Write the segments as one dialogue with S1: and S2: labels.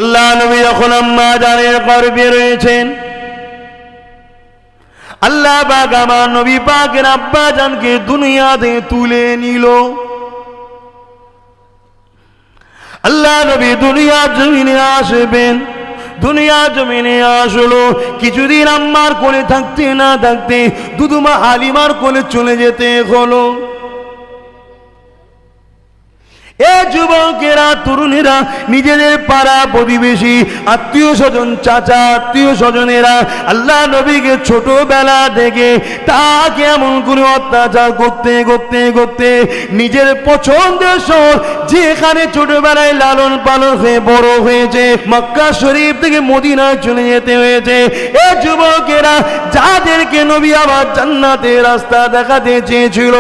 S1: আল্লাহ নবী যখন আম্মা জানের গর্ভে রয়েছেন, আল্লাহ পাক আমার নবী পাকের আব্বা জানকে দুনিয়াতে তুলে নিল। আল্লাহ নবী দুনিয়ার জমিনে আসবেন, দুনিয়ার জমিনে আসলো। কিছুদিন আম্মার কোলে থাকতে না থাকতে দুদুমা হালিমার কোলে চলে যেতে হলো। এ যুবকেরা, তরুণেরা, নিজেদের পাড়া প্রতিবেশী, আত্মীয় স্বজন, চাচা আত্মীয় স্বজনেরা আল্লাহ নবীকে ছোটবেলা থেকে তাকে এমন করে অত্যাচার করতে করতে করতে নিজের পছন্দের শহর, যেখানে ছোটবেলায় লালন পালন হয়ে বড় হয়েছে, মক্কা শরীফ থেকে মদিনায় চলে যেতে হয়েছে। এ যুবকেরা, যাদেরকে নবী আবার জান্নাতের রাস্তা দেখাতে চেয়েছিল,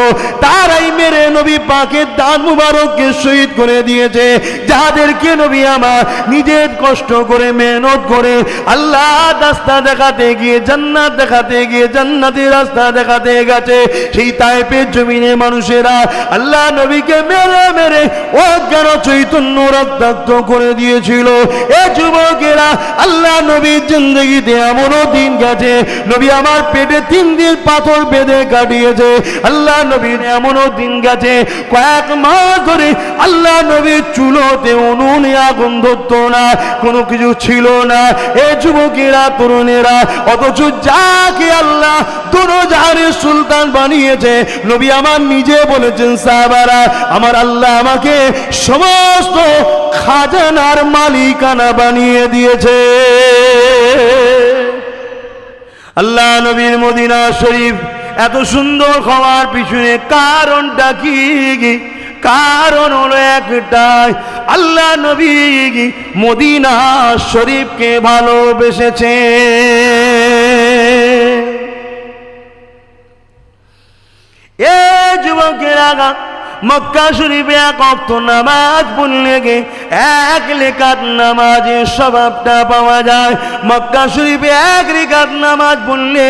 S1: তারাই মেরে নবী পাকের দান মুবারককে শহীদ করে দিয়েছে। যাদেরকে নবী আমার নিজের কষ্ট করে মেহনত করে আল্লাহ রাস্তা দেখাতে গিয়ে, জান্নাত দেখাতে গিয়ে, জান্নাতের রাস্তা দেখাতে গেছে, সেই তায়েফের জমিনে মানুষেরা আল্লাহ নবীকে মেরে মেরে অজ্ঞান চৈতন্য রক্তাক্ত করে দিয়েছিল। এ যুবকেরা, আল্লাহ নবীর জিন্দেগিতে এমনও দিন গেছে, নবী আমার পেটে 3 দিন পাথর বেঁধে কাটিয়েছে। আল্লাহ নবীর এমনও দিন গেছে, কয়েক মাস ধরে আল্লাহ নবীর চুলোতে উনুনে আগুন ধরত না, কোনো কিছু ছিল না। এ যুবকেরা, তরুণেরা, অথচ যাকে আল্লাহ দুনিয়ার সুলতান বানিয়েছে, নবী আমার নিজে বলেছেন, সাহাবারা, আমার আল্লাহ আমাকে সমস্ত খাজানার মালিকানা বানিয়ে দিয়েছে। আল্লাহ নবীর মদিনা শরীফ এত সুন্দর হওয়ার পিছনে কারণটা কি? কারণ হলো একটাই, আল্লাহ নবী মদিনা শরীফকে ভালোবেসেছে। এ যুবকেরা, মক্কা শরীফে 1 ওয়াক্ত নামাজ পড়লে 1 রেকাত নামাজের স্বভাবটা পাওয়া যায়। মক্কা শরীফে 1 রেকাত নামাজ পড়লে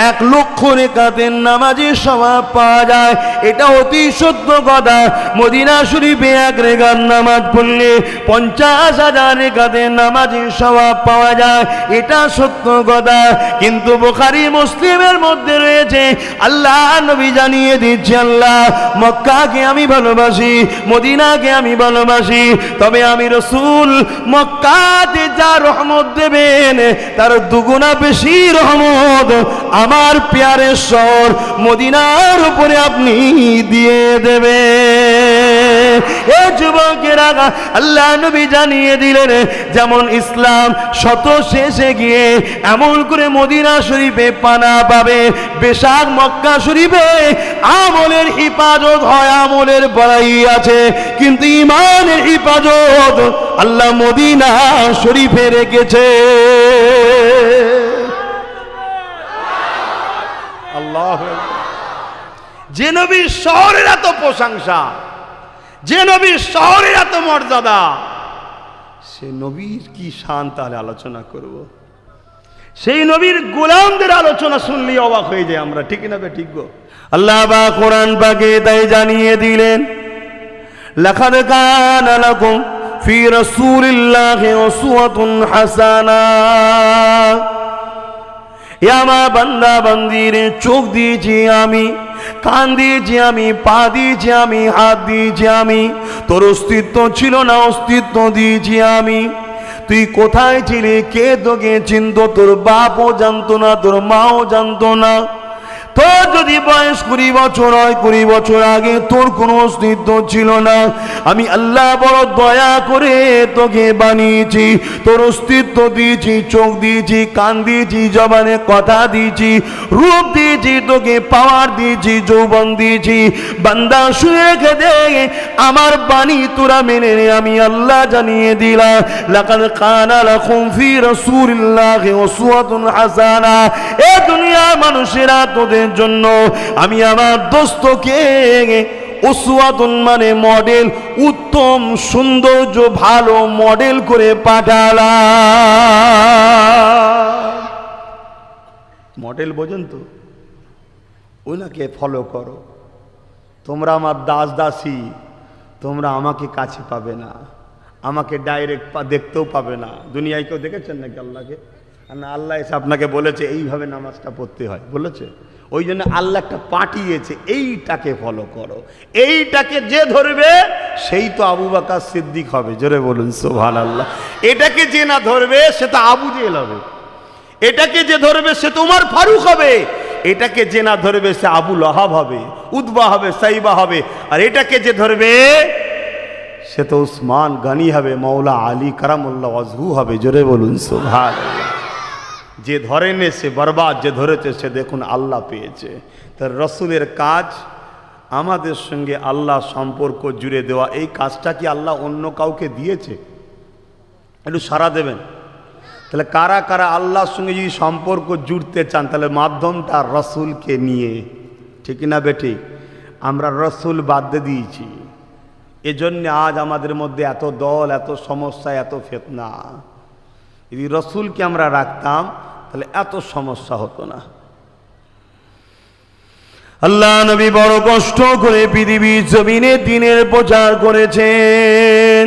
S1: 1 লক্ষ রেকাতের নামাজের স্বভাব পাওয়া যায়। এটা অতি সত্য কথা। মদিনা শরীফে 1 রেকাত নামাজ পড়লে 50,000 রেকাতের নামাজের স্বভাব পাওয়া যায়। এটা সত্য কথা। কিন্তু বুখারী মুসলিমের মধ্যে রয়েছে, আল্লাহ নবী জানিয়ে দিচ্ছে, আল্লাহ মক্কাকে আমি ভালোবাসি, মদিনাকে আমি ভালোবাসি, তবে আমি রাসূল মক্কাতে যা রহমত দেবেন তার দুগুণা বেশি রহমত আমার প্যারে শহর মদিনার উপরে আপনি দিয়ে দেবেন। এ যুবকেরা, আল্লাহ নবী জানিয়ে দিলেন, যেমন ইসলাম শত শেষে গিয়ে এমন করে মদিনা শরীফে পানা পাবে, বেশাক মক্কা শরীফে আমলের হিফাজত হয়, আমলের বড়াই আছে, কিন্তু ঈমানের হিফাজত আল্লাহ মদিনা শরীফে রেখেছে। আল্লাহ, যে নবীর শহরের এত প্রশংসা, যে নবীর শহরের এত মর্যাদা, সে নবীর কি শান তাহলে আলোচনা করব। সেই নবীর গোলামদের আলোচনা শুনলে অবাক হয়ে যায় আমরা, ঠিক না? ঠিক গো। আল্লাহ বা কোরআন পাকে তাই জানিয়ে দিলেন, লাকাদ কানা লাকুম ফি রাসূলিল্লাহি উসওয়াতুন হাসানাহ। এ আমার বান্দা বান্দির, চোখ দিয়েছি আমি, কান দিয়েছি আমি, পা দিয়েছি আমি, হাত দিয়েছি আমি, তোর অস্তিত্ব ছিল না, অস্তিত্ব দিয়েছি আমি। তুই কোথায় ছিলি? কে তোকে চিনত? তোর বাপও জানতো না, তোর মাও জানতো না। তোর যদি বয়স 20 বছর হয়, 20 বছর আগে তোর কোনো অস্তিত্ব ছিল না। আমি আল্লাহ বড় দয়া করে তোকে বানিয়েছি, তোর অস্তিত্ব দিয়েছি, চোখ দিয়েছি, কান দিয়েছি, জবানে কথা দিয়েছি, রূপ দিয়েছি, তোকে পাওয়ার দিয়েছি, যৌবন দিয়েছি। বান্দা শুয়ে খেতে আমার বাণী তোরা মেনে নে, আমি আল্লাহ জানিয়ে দিলাম, লাকাদ কানা লাকুম ফি রাসূলিল্লাহি উসওয়াতুন হাসানাহ। এ দুনিয়ার মানুষেরা, তোদের জন্য আমি আমার দোস্তকে উসওয়াতুন মানে মডেল, উত্তম সৌন্দর্য ভালো মডেল করে পাঠালাম। মডেল বোঝেন তো? ওনাকে ফলো করো। তোমরা আমার দাস দাসী, তোমরা আমাকে কাছে পাবে না, আমাকে ডাইরেক্ট দেখতেও পাবে না। দুনিয়ায় কেউ দেখেছেন নাকি আল্লাহকে? আর না, আল্লাহ এসে আপনাকে বলেছে এইভাবে নামাজটা পড়তে হয়, বলেছে? ওই জন্য আল্লাহ একটা পাঠিয়েছে, এইটাকে ফলো করো। এইটাকে যে ধরবে সেই তো আবু বকর সিদ্দিক হবে, জোরে বলুন সুবহানাল্লাহ। এটাকে যে না ধরবে সে তো আবু জেহেল হবে, এটাকে যে ধরবে সে তো উমর ফারুক হবে, এটাকে যে না ধরবে সে আবু লাহাব হবে, উতবা হবে, সাইবা হবে, আর এটাকে যে ধরবে সে তো উসমান গনি হবে, মৌলা আলী কারামুল্লাহ ওয়াজহু হবে, জোরে বলুন সুবহানাল্লাহ। যে ধরেনে সে বরবাদ, যে ধরেছে সে দেখুন আল্লাহ পেয়েছে। তার রসুলের কাজ আমাদের সঙ্গে আল্লাহ সম্পর্ক জুড়ে দেওয়া, এই কাজটা কি আল্লাহ অন্য কাউকে দিয়েছে? একটু সাড়া দেবেন। তাহলে কারা কারা আল্লাহর সঙ্গে যদি সম্পর্ক জুড়তে চান তাহলে মাধ্যমটা রসুলকে নিয়ে, ঠিক না বেঠিক? আমরা রসুল বাদ দিয়ে দিয়েছি, এজন্য আজ আমাদের মধ্যে এত দল, এত সমস্যা, এত ফিতনা। যদি রসুলকে আমরা রাখতাম তাহলে এত সমস্যা হতো না। আল্লাহ নবী বড় কষ্ট করে পৃথিবীর জমিনে দ্বীনের প্রচার করেছেন।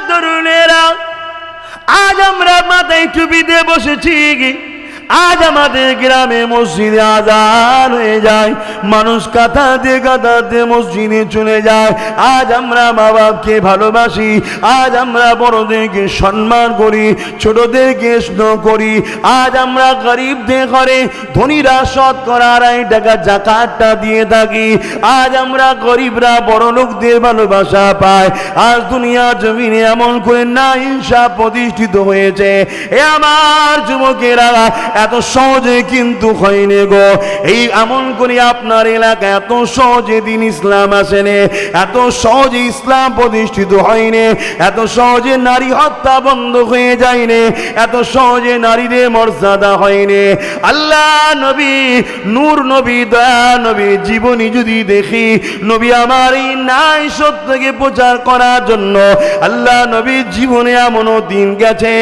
S1: তরুণেরা, আজ আমরা মাথায় টুপি দিয়ে বসেছি, আজ আমাদের গ্রামে মসজিদে আযান হয়ে যায়, মানুষ কাঁথাতে মসজিদে চলে যায়। আজ আমরা মা বাপকে ভালোবাসি, আজ আমরা বড়দেরকে সম্মান করি, ছোটদেরকে স্নেহ করি। আজ আমরা গরিবদের ঘরে ধনীরা শতকরা 2.5 টাকা যাকাতটা দিয়ে থাকি। আজ আমরা গরিবরা বড় লোকদের ভালোবাসা পাই। আজ দুনিয়া জমিনে এমন করে না ইনসাফ প্রতিষ্ঠিত হয়েছে। এ আমার যুবকেরা, এত সহজে কিন্তু হয়নি গো। এই এমন করে আপনার এলাকায় এত সহজে দিন ইসলাম আসেনি, এত সহজে ইসলাম প্রতিষ্ঠিত হয়নি, এত সহজে নারী হত্যা বন্ধ হয়ে যায়নি, এত সহজে নারীদের মর্যাদা হয়নি। আল্লাহ নবী, নূর নবী, দয়া নবী জীবনী যদি দেখি, নবী আমার এই ন্যায় সত্যকে প্রচার করার জন্য আল্লাহ নবী জীবনে এমনও দিন গেছে,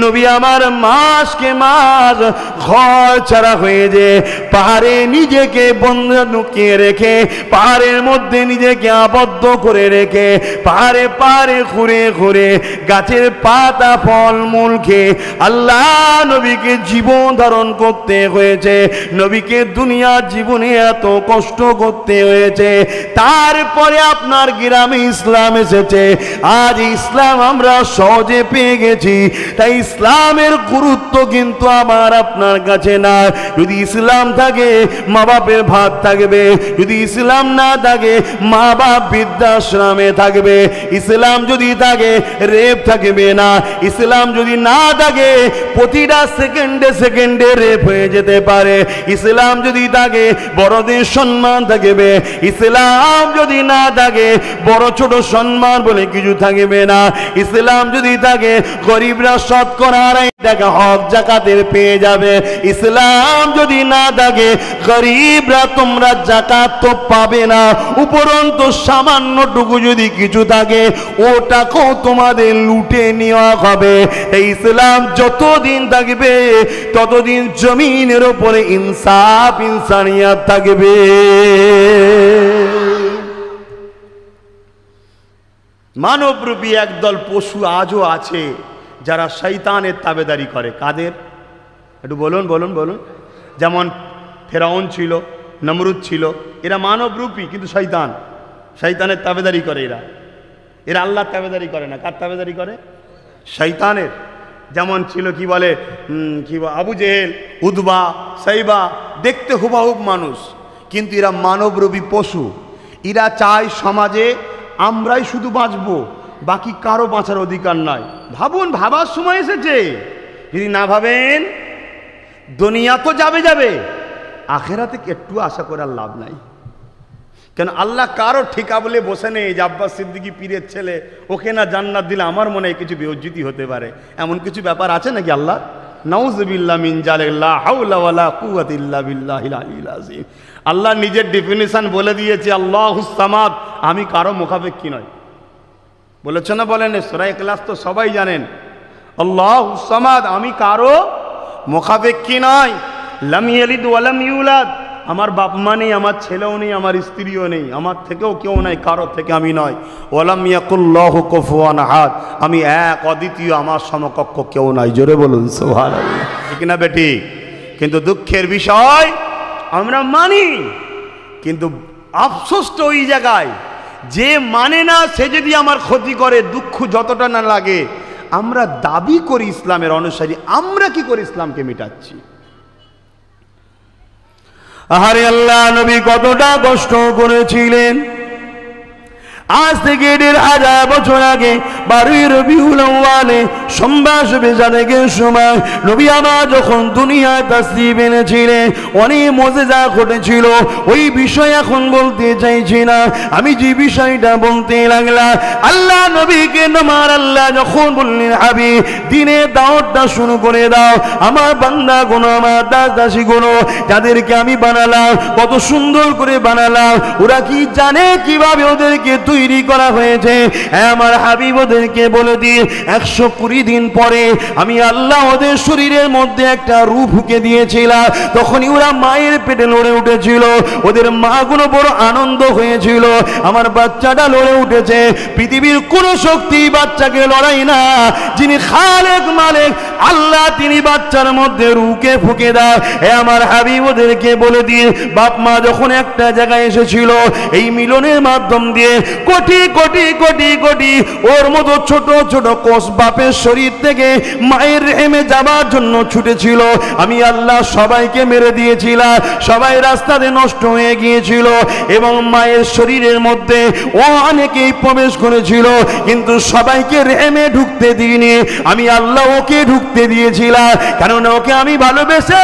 S1: নবী আমার মাসকে মাস ঘর ছাড়া হয়ে যে পাহাড়ে নিজেকে বন্ধ লুকিয়ে রেখে, পাহাড়ের মধ্যে নিজেকে আবদ্ধ করে রেখে, পাহাড়ে পাহাড়ে ঘুরে ঘুরে গাছের পাতা ফল মূল খেয়ে আল্লাহ নবীকে জীবন ধারণ করতে হয়েছে। নবীকে দুনিয়ার জীবনে এত কষ্ট করতে হয়েছে, তারপরে আপনার গ্রামে ইসলাম এসেছে। আজ ইসলাম আমরা সহজে পেয়ে গেছি, তাই ইসলামের গুরুত্ব কিন্তু আমার আপনার কাছে না। যদি ইসলাম থাকে মা বাপের ভাত থাকবে, যদি ইসলাম না থাকে মা বাপ বৃদ্ধাশ্রমে থাকবে, ইসলাম যদি থাকে রেপ থাকবে না, ইসলাম যদি না থাকে প্রতিটা সেকেন্ডে সেকেন্ডে রেপ হয়ে যেতে পারে, ইসলাম যদি থাকে বড়দের সম্মান থাকবে, ইসলাম যদি না থাকে বড় ছোট সম্মান বলে কিছু থাকবে না, ইসলাম যদি থাকে গরিবরা শতকরা 2.5 টাকা হক যাকাতের পেয়ে যাবে, ইসলাম যদি না থাকে গরিবরা তোমরা যাকাত তো পাবে না, উপরন্তু সামান্যটুকু যদি কিছু থাকে ওটাকেও তোমাদের লুটে নেওয়া হবে। এই ইসলাম যতদিন থাকবে ততদিন জমিনের উপরে ইনসাফ ইনসানিয়াত থাকবে। মানবরূপী একদল পশু আজও আছে যারা শয়তানের তাবেদারি করে। কাদের? একটু বলুন বলুন বলুন। যেমন ফেরাউন ছিল, নমরুদ ছিল, এরা মানবরূপী কিন্তু শয়তান, শয়তানের তাবেদারি করে। এরা আল্লাহর তাবেদারি করে না। কার তাবেদারি করে? শয়তানের। যেমন ছিল কি বলে আবু জেহেল, উতবা, সাইবা, দেখতে হুবাহুব মানুষ, কিন্তু এরা মানবরূপী পশু। এরা চায় সমাজে আমরাই শুধু বাঁচবো, বাকি কারো বাঁচার অধিকার নাই। ভাবুন, ভাবার সময় এসেছে। যদি না ভাবেন দুনিয়া তো যাবে যাবে, আখেরাতে একটু আশা করার লাভ নাই। কেন আল্লাহ কারো ঠিকা বলে বসে নেই যে আব্বাস সিদ্দিকী পীরের ছেলে, ওকে না জান্নাত দিলে আমার মনে হয় কিছু বেউজ্জতি হতে পারে, এমন কিছু ব্যাপার আছে নাকি আল্লাহ? নাউযুবিল্লাহ মিন যালিক, লা হাওলা ওয়ালা কুওয়াতা ইল্লা বিল্লাহিল আলিয়্যিল আযীম। আল্লাহ নিজের ডেফিনিশন বলে দিয়েছে, আল্লাহুস সামাদ, আমি কারো মুখাপেক্ষী নয়। বলেছে না বলেন? সূরা ইখলাস তো সবাই জানেন, আল্লাহুস সামাদ, আমি কারো মুখাপেক্ষী নয়। লাম ইয়ালিদ ওয়া লাম ইউলাদ, আমার বাপ মা নেই, আমার ছেলেও নেই, আমার স্ত্রীও নেই, আমার থেকেও কেউ নাই, কারোর থেকে আমি নয়। ওয়ালাম ইয়াকুল্লাহু কুফুয়ান আহাদ, আমি এক অদ্বিতীয়, আমার সমকক্ষ কেউ নাই। জোরে বলুন সুবহানাল্লাহ, ঠিক না বেটি? কিন্তু দুঃখের বিষয় আমরা মানি, কিন্তু আফসোসটা ওই জায়গায়, যে মানে না সে যদি আমার ক্ষতি করে, দুঃখ যতটা না লাগে, আমরা দাবি করি ইসলামের অনুসারী, আমরা কি করে ইসলামকে মিটাচ্ছি? আহারে আল্লাহ নবী কতটা কষ্ট করেছিলেন। আজ থেকে ১,৫০০ বছর আগে ১২ই রবিউল আউয়ালে সোমবার বেজানেকের সময় নবী আমার যখন দুনিয়ায় তাশরীফ এনেছিলেন, অনেক মুজিজা ঘটেছিল। ওই বিষয় এখন বলতে চাইছি না, আমি যে বিষয়টা বলতে লাগলাম, আল্লাহ নবীকে আমার আল্লাহ যখন বললেন, হাবিব দিনে দাওয়াতটা শুরু করে দাও, আমার বান্দা গুলো, আমার দাস দাসী গুলো, যাদেরকে আমি বানালাম, কত সুন্দর করে বানালাম, ওরা কি জানে কিভাবে ওদেরকে তৈরি করা হয়েছে? আমার হাবিব ওদেরকে বলে দিয়ে 120 দিন পরে আমি আল্লাহ ওদের শরীরের মধ্যে একটা রূহ ঢুকে দিয়েছিলাম। তখনই ওরা মায়ের পেটে লড়ে উঠেছিল, ওদের মা গুলো বড় আনন্দ হয়েছিল, আমার বাচ্চাটা লড়ে উঠেছে। পৃথিবীর কোন শক্তি বাচ্চাকে লড়াই না, যিনি খালেক মালিক আল্লাহ, তিনি বাচ্চার মধ্যে রুকে ফুকে দেয়। আমার হাবিব ওদেরকে বলে দিয়ে, বাপ মা যখন একটা জায়গায় এসেছিল, এই মিলনের মাধ্যম দিয়ে কোটি কোটি কোটি কোটি ওর মতো ছোট ছোট কোষ বাপের শরীর থেকে মায়ের রেহেমে যাবার জন্য ছুটেছিল। আমি আল্লাহ সবাইকে মেরে দিয়েছিলাম, সবাই রাস্তাতে নষ্ট হয়ে গিয়েছিল, এবং মায়ের শরীরের মধ্যে ও অনেকেই প্রবেশ করেছিল, কিন্তু সবাইকে রেহেমে ঢুকতে দিইনি, আমি আল্লাহ ওকে ঢুকতে দিয়েছিলাম। কারণ ওকে আমি ভালোবেসে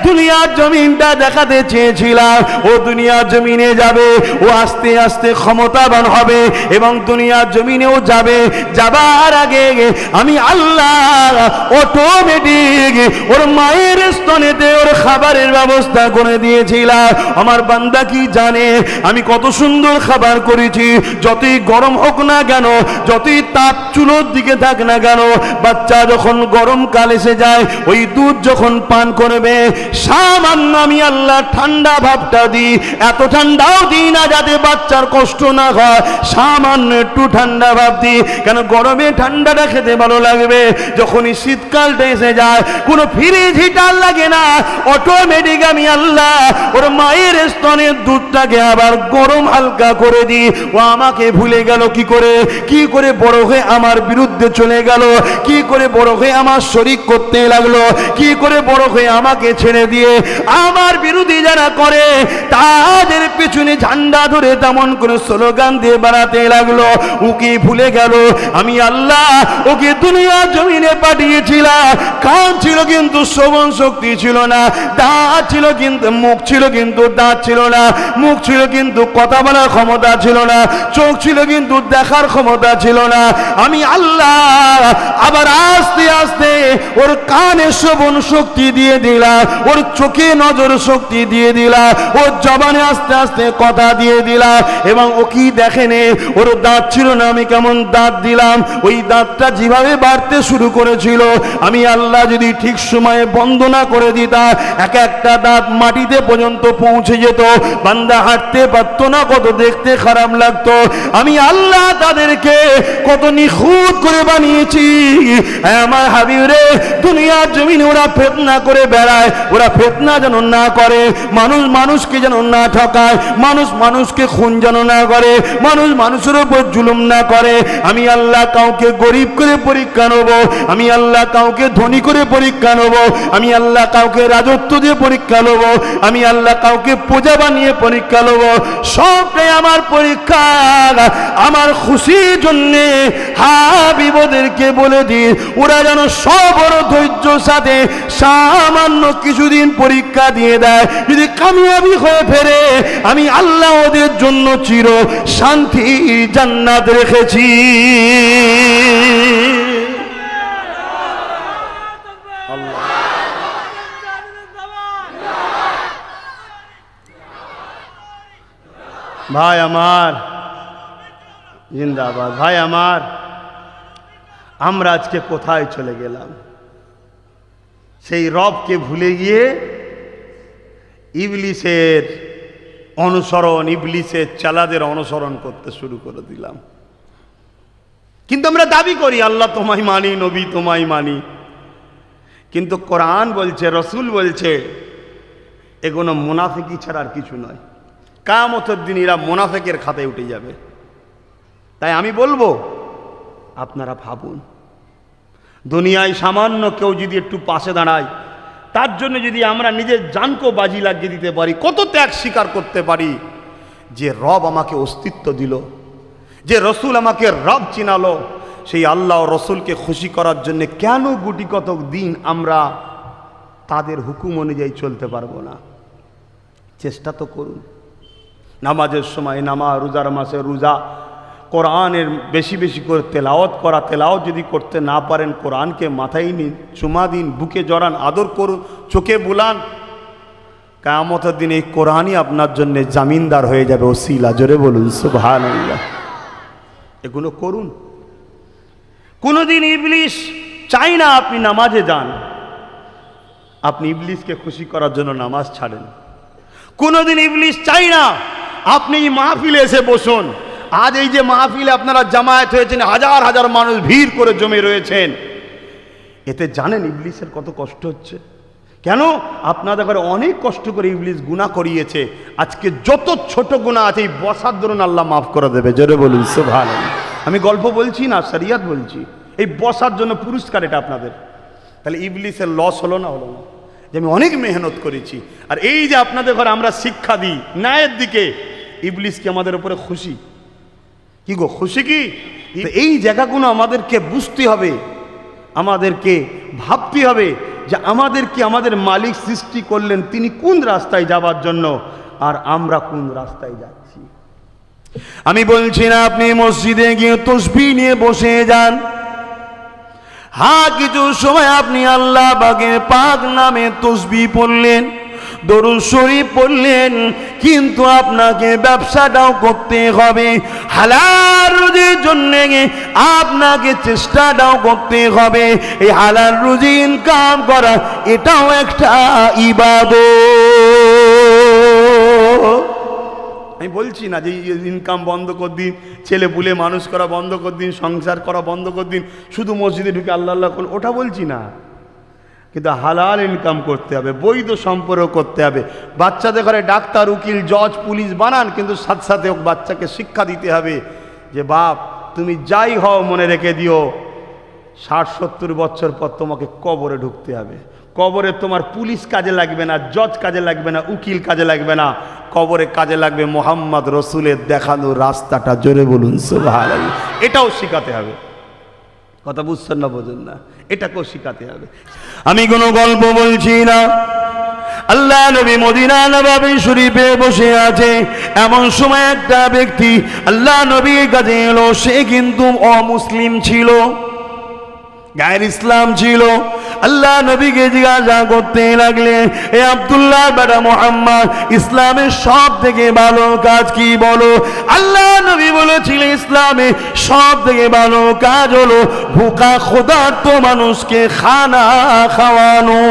S1: দুনিয়ার জমিনটা দেখাতে চেয়েছিলাম। ও দুনিয়ার জমিনে যাবে, ও আস্তে আস্তে ক্ষমতাবান হবে এবং দুনিয়ার জমিনেও যাবে। যাবার আগে আমি আল্লাহ অটোমেটিক ওর মায়ের স্তনেতে ওর খাবারের ব্যবস্থা করে দিয়েছিলাম। আমার বান্দা কি জানে আমি কত সুন্দর খাবার করেছি? যতই গরম হোক না কেন, যতই তাপ চুলোর দিকে থাক না কেন, বাচ্চা যখন গরমকাল এসে যায়, ওই দুধ যখন পান করবে, সামান্য আমি আল্লাহ ঠান্ডা ভাবটা দিই, এত ঠান্ডাও দিই না যাতে বাচ্চার কষ্ট না হয়, সামান্য একটু ঠান্ডা ভাব দিই। কেন গরমে ঠান্ডাটা খেতে ভালো লাগবে, যখনই শীতকালটা এসে যায় কোনো ফ্রিজ হিটার লাগে না, অটোমেটিক আমি আল্লাহ ওর মায়ের স্তনের দুধটাকে আবার গরম হালকা করে দিই। ও আমাকে ভুলে গেল কি করে, কি করে বড় হয়ে আমার বিরুদ্ধে চলে গেল, কি করে বড় হয়ে আমার শরীক করতে লাগলো, কি করে বড় হয়ে আমাকে ছেড়ে দিয়ে আমার বিরোধী যারা করে তাদের পিছনে ঝান্ডা ধরে তেমন করে স্লোগান দিয়ে বেড়াতে লাগলো। ওকে ভুলে গেল আমি আল্লাহ ওকে দুনিয়া জমিনে পাঠিয়েছিলাম। কান ছিল কিন্তু শ্রবণ শক্তি ছিল না, দাঁত ছিল কিন্তু মুখ ছিল কিন্তু দাঁত ছিল না, মুখ ছিল কিন্তু কথা বলার ক্ষমতা ছিল না, চোখ ছিল কিন্তু দেখার ক্ষমতা ছিল না। আমি আল্লাহ আবার আস্তে আস্তে ওর কানে শ্রবণ শক্তি দিয়ে দিলাম, ওর চোখে নজর শক্তি দিয়ে দিলাম, ওর জবানে আস্তে আস্তে কথা দিয়ে দিলাম। এবং ও কি দেখেনে, ওর দাঁত ছিল না, আমি কেমন দাঁত দিলাম, ওই দাঁতটা যেভাবে বাড়তে শুরু করেছিল, আমি আল্লাহ যদি ঠিক সময়ে বন্ধ না করে দিতাম, এক একটা দাঁত মাটিতে পর্যন্ত পৌঁছে যেত, বান্দা হাঁটতে পারতো না, কত দেখতে খারাপ লাগতো। আমি আল্লাহ তাদেরকে কত নিখুঁত করে বানিয়েছি। আমার হাবিব রে, দুনিয়ার জমিনে ওরা ফিতনা করে বেড়ায়, ওরা ফিতনা যেন না করে, মানুষ মানুষকে যেন না ঠকায়, মানুষ মানুষকে খুন যেন না করে, মানুষ মানুষের উপর জুলুম না করে। আমি আল্লাহ কাউকে গরিব করে পরীক্ষা নেব, আমি আল্লাহ কাউকে ধনী করে পরীক্ষা নেব, আমি আল্লাহ কাউকে রাজত্ব দিয়ে পরীক্ষা নেব, আমি আল্লাহ কাউকে পূজা বানিয়ে পরীক্ষা নেব। সবটাই আমার পরীক্ষা, আমার খুশির জন্যে হাবিবদেরকে বলে দিই ওরা যেন সবর ধৈর্যর সাথে সামান্য কিছুদিন পরীক্ষা দিয়ে দেয়, যদি কামিয়াবি হয়ে ফেরে আমি আল্লাহ ওদের জন্য চির শান্তি জান্নাত রেখেছি। ভাই আমার জিন্দাবাদ, ভাই আমার, আমরা আজকে কোথায় চলে গেলাম? সেই রবকে ভুলে গিয়ে ইবলিসের অনুসরণ, ইবলিসের চালাদের অনুসরণ করতে শুরু করে দিলাম। কিন্তু আমরা দাবি করি আল্লাহ তোমায় মানি, নবী তোমায় মানি, কিন্তু কোরআন বলছে, রসুল বলছে এগুলো মুনাফিকি ছাড়া আর কিছু নয়। কিয়ামতের দিন এরা মুনাফিকের খাতায় উঠে যাবে। তাই আমি বলবো আপনারা ভাবুন, দুনিয়ায় সামান্য কেউ যদি একটু পাশে দাঁড়ায়, তার জন্য যদি আমরা নিজের জানকেও বাজি লাগিয়ে দিতে পারি, কত ত্যাগ স্বীকার করতে পারি, যে রব আমাকে অস্তিত্ব দিল, যে রসুল আমাকে রব চিনালো, সেই আল্লাহ ও রসুলকে খুশি করার জন্য কেন গুটি কতক দিন আমরা তাদের হুকুম অনুযায়ী চলতে পারবো না? চেষ্টা তো করুন। নামাজের সময় নামাজ, রোজার মাসে রোজা, কোরআনের বেশি বেশি করে তেলাওয়াত করা। তেলাওয়াত যদি করতে না পারেন, কোরআনকে মাথায় নিন, চুমা দিন, বুকে জড়ান, আদর করুন, চোখে বুলান। কিয়ামতের দিন এই কোরআনই আপনার জন্য জামিনদার হয়ে যাবে, ওসিলা। জোরে বলুন সুবহানাল্লাহ। এগুলো করুন। কোনোদিন ইবলিস চাই না আপনি নামাজে যান, আপনি ইবলিসকে খুশি করার জন্য নামাজ ছাড়েন। কোনোদিন ইবলিস চাই না আপনি এই মাহফিলে এসে বসুন। আজ এই যে মাহফিলে আপনারা জামায়াত হয়েছেন, হাজার হাজার মানুষ ভিড় করে জমে রয়েছেন, এতে জানেন ইবলিসের কত কষ্ট হচ্ছে? কেন? আপনাদের ঘরে অনেক কষ্ট করে ইবলিস গুনাহ করিয়েছে। আজকে যত ছোট গুনাহ আছে এই বসার দরুন আল্লাহ মাফ করে দেবে। জোরে বলুন সুবহানাল্লাহ। আমি গল্প বলছি না, শরিয়ত বলছি। এই বসার জন্য পুরস্কার এটা আপনাদের। তাহলে ইবলিসের লস হলো না? হলো না। যে আমি অনেক মেহনত করেছি, আর এই যে আপনাদের ঘরে আমরা শিক্ষা দিই ন্যায়ের দিকে, ইবলিস কি আমাদের উপরে খুশি? কি গো, খুশি কি? এই জায়গাগুলো আমাদেরকে বুঝতে হবে, আমাদেরকে ভাবতে হবে যে আমাদেরকে আমাদের মালিক সৃষ্টি করলেন, তিনি কোন রাস্তায় যাবার জন্য, আর আমরা কোন রাস্তায় যাচ্ছি। আমি বলছি না আপনি মসজিদে গিয়ে তাসবিহ নিয়ে বসে যান, হ্যাঁ কিছু সময় আপনি আল্লাহ পাক নামে তাসবিহ পড়লেন, দরুদ শরীফ পড়লেন, কিন্তু আপনাকে ব্যবসাটাও করতে হবে। হালাল রুজির জন্য আপনাকে চেষ্টাটাও করতে হবে। এই হালাল রুজি ইনকাম করা এটাও একটা ইবাদত। আমি বলছি না যে ইনকাম বন্ধ করে দিন, ছেলে পুলে মানুষ করা বন্ধ করে দিন, সংসার করা বন্ধ করে দিন, শুধু মসজিদে ঢুকে আল্লাহ আল্লাহ করুন, ওটা বলছি না। কিন্তু হালাল ইনকাম করতে হবে, বৈধ সম্পর্ক করতে হবে। বাচ্চাদের ঘরে ডাক্তার, উকিল, জজ, পুলিশ বানান, কিন্তু সাথে সাথে বাচ্চাকে শিক্ষা দিতে হবে যে বাপ তুমি যাই হও মনে রেখে দিও 60-70 বছর পর তোমাকে কবরে ঢুকতে হবে। কবরে তোমার পুলিশ কাজে লাগবে না, জজ কাজে লাগবে না, উকিল কাজে লাগবে না, কবরে কাজে লাগবে মোহাম্মদ রসুলের দেখানো রাস্তাটা। জোরে বলুন সুবহানাল্লাহ। এটাও শিখাতে হবে। কথা বুঝছেন না, বোঝেন না? এটাকেও শিখাতে হবে। আমি কোনো গল্প বলছি না। আল্লাহ নবী মদিনা নববী শরীফে বসে আছে, এমন সময় একটা ব্যক্তি আল্লাহ নবীর কাছে এলো। সে কিন্তু অমুসলিম ছিল, গায়ের ইসলাম ছিল। আল্লাহ নবীকে জিজ্ঞাসা করতে লাগলেন, এ আব্দুল্লাহ বেটা মুহাম্মদ, ইসলামের সব থেকে ভালো কাজ কি বলো? আল্লাহ নবী বলেছিলেন ইসলামে সব থেকে ভালো কাজ হলো ভুকা ক্ষুধার্ত মানুষকে খানা খাওয়ানো।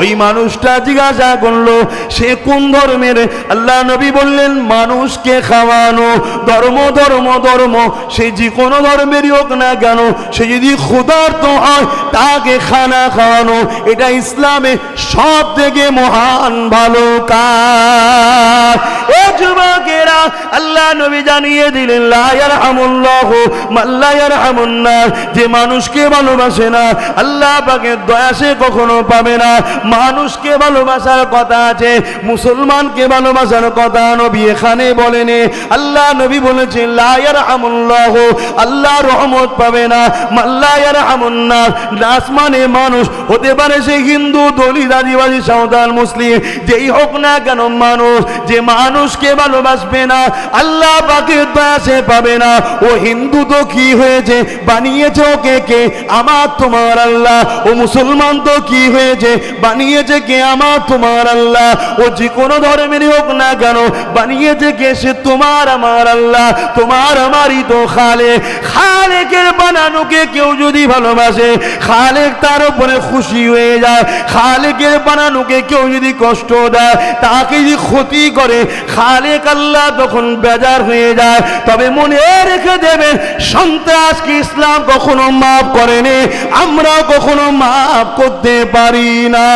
S1: ওই মানুষটা জিজ্ঞাসা করলো সে কোন ধর্মের? আল্লাহ নবী বললেন মানুষকে খাওয়ানো। ধর্ম ধর্ম ধর্ম, সে যে কোনো ধর্মেরই হোক না কেন, সে যদি ক্ষুধার্ত হয় তাকে খানা খাওয়ানো, এটা ইসলামে সব থেকে মহান ভালো কাজ। ও যুবকেরা, আল্লাহ নবী জানিয়ে দিলেন লা ইয়ারহামুল্লাহু মান লা ইয়ারহামুন নাস, যে মানুষকে ভালোবাসে না আল্লাহ পাকের দয়া সে কখনো পাবে না। মানুষকে ভালোবাসার কথা আছে, মুসলমানকে ভালোবাসার কথা নবী এখানে বলেন। আল্লাহ নবী বলেছেন লা ইয়ারহামুল্লাহু, আল্লাহ রহমত পাবে না মান লা ইয়ারহামুন নাস। নাস মানে মানুষ, হতে পারে সে হিন্দু, দলিত, আদিবাসী, সাঁওতাল, মুসলিম, যেই হোক না কেন মানুষ, যে মানুষকে ভালোবাসবে না আল্লাহ পাকের দয়া সে পাবে না। ও হিন্দু তো কি হয়েছে, বানিয়েছে ওকে কে? আমার তোমার আল্লাহ। ও মুসলমান তো কি হয়েছে, বানিয়েছে কে? আমার তোমার আল্লাহ। ও যে কোনো ধর্মেরই হোক না কেন, বানিয়েছে কে? সে তোমার আমার আল্লাহ। তোমার আমারই তো খালেক। খালেকের বানানোকে কেউ যদি ভালোবাসে, খালেক তার উপরে খুশি হয়ে যায়। খালেকের বানানোকে কেউ যদি কষ্ট দেয়, তাকে যদি ক্ষতি করে, খালেক আল্লাহ তখন বেজার হয়ে যায়। তবে মনে রেখে দেবেন, সন্ত্রাসকে ইসলাম কখনো মাফ করেনি, আমরা কখনো মাফ করতে পারি না।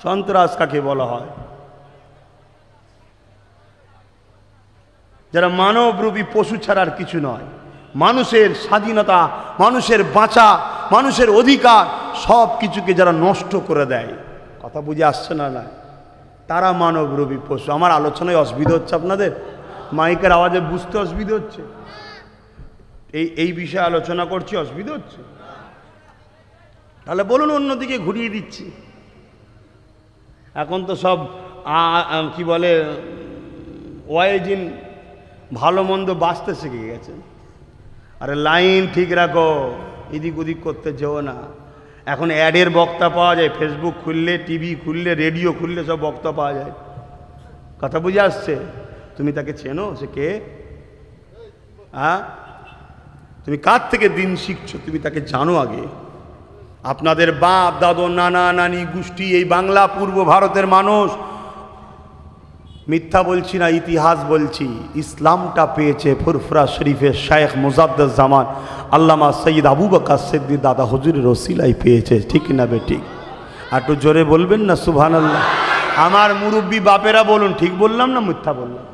S1: সন্ত্রাস কাকে বলা হয়? যারা মানবরূপী পশু ছাড়ার কিছু নয়, মানুষের স্বাধীনতা, মানুষের বাঁচা, মানুষের অধিকার সব কিছুকে যারা নষ্ট করে দেয়, কথা বুঝে আসছে না? না, তারা মানবরূপী পশু। আমার আলোচনায় অসুবিধা হচ্ছে আপনাদের? মাইকের আওয়াজে বুঝতে অসুবিধা হচ্ছে? এই বিষয়ে আলোচনা করছি, অসুবিধা হচ্ছে? তাহলে বলুন, অন্যদিকে ঘুরিয়ে দিচ্ছি। এখন তো সব কি বলে, ওয়াইজিন ভালো মন্দ বাঁচতে শিখে গেছে। আরে লাইন ঠিক রাখো, এদিক ওদিক করতে যেও না। এখন অ্যাডের বক্তা পাওয়া যায়, ফেসবুক খুললে, টিভি খুললে, রেডিও খুললে সব বক্তা পাওয়া যায়। কথা বুঝে আসছে? তুমি তাকে চেনো? সে কে? হ্যাঁ, তুমি কার থেকে দিন শিখছো তুমি তাকে জানো আগে। আপনাদের বাপ দাদু নানা নানি গোষ্ঠী, এই বাংলা পূর্ব ভারতের মানুষ, মিথ্যা বলছি না, ইতিহাস বলছি, ইসলামটা পেয়েছে ফুরফুরা শরীফের শেখ মুজাদ্দেদ জামান আল্লামা সৈয়দ আবু বকর সিদ্দিক দাদা হুজুরের ওসিলাই পেয়েছে। ঠিক না বেঠিক? একটু জোরে বলবেন না সুবহানাল্লাহ। আমার মুরব্বী বাপেরা বলুন, ঠিক বললাম না মিথ্যা বললাম?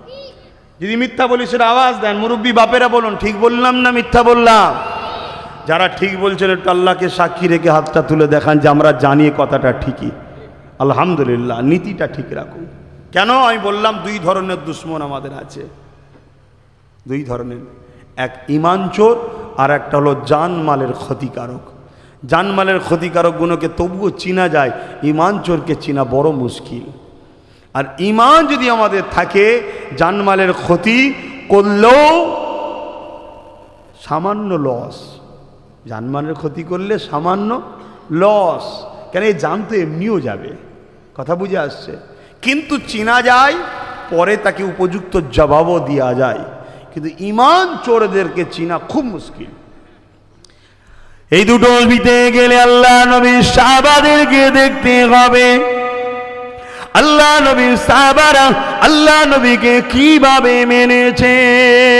S1: যদি মিথ্যা বলি সেটা আওয়াজ দেন। মুরব্বী বাপেরা বলুন, ঠিক বললাম না মিথ্যা বললাম? যারা ঠিক বলছেন একটু আল্লাহকে সাক্ষী রেখে হাতটা তুলে দেখান যে আমরা জানি কথাটা ঠিকই। আলহামদুলিল্লাহ, নীতিটা ঠিক রাখুন। কেন আমি বললাম দুই ধরনের দুশ্মন আমাদের আছে, দুই ধরনের। এক ঈমান চোর, আর একটা হলো জানমালের ক্ষতিকারক। জানমালের ক্ষতিকারক গুণকে তবুও চিনা যায়, ঈমান চোরকে চিনা বড় মুশকিল। আর ঈমান যদি আমাদের থাকে, জানমালের ক্ষতি করলেও সামান্য লস। জানমালের ক্ষতি করলে সামান্য লস, কেন এই জান তো এমনিও যাবে। কথা বুঝে আসছে? কিন্তু চিনা যায়, পরে তাকে উপযুক্ত জবাবও দেওয়া যায়। কিন্তু ঈমান চোরদেরকে চিনা খুব মুশকিল। এই দুটো বিতে গেলে আল্লাহ নবীর সাহাবাদেরকে দেখতে হবে। আল্লাহ নবীর সাহাবারা আল্লাহ নবীকে কিভাবে মেনেছেন।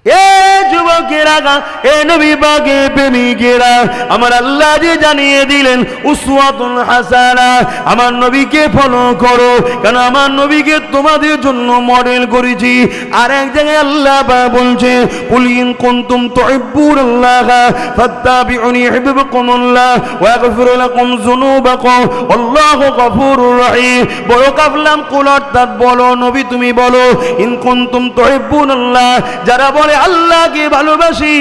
S1: এ যুবকেরা, এ নবী পাকের প্রেমিকেরা, আমার আল্লাহ যে জানিয়ে দিলেন উসওয়াতুল হাসানা, আমার নবীকে ফলো করো, কারণ আমার নবীকে তোমাদের জন্য মডেল করেছি। আর এক জায়গায় আল্লাহ বলছে, কুল ইন কুনতুম তুহিব্বুনাল্লাহ ফাত্তাবিউনি ইউহিব্বুকুমুল্লাহ ওয়া ইয়াগফির লাকুম যুনুবাকুম আল্লাহু গফুরুর রহিম। বড় কাফলাম কুল, অর্থাৎ বলো নবী তুমি বলো, ইন কুনতুম তুহিব্বুনাল্লাহ, যারা বলে আল্লাহকে ভালোবাসি,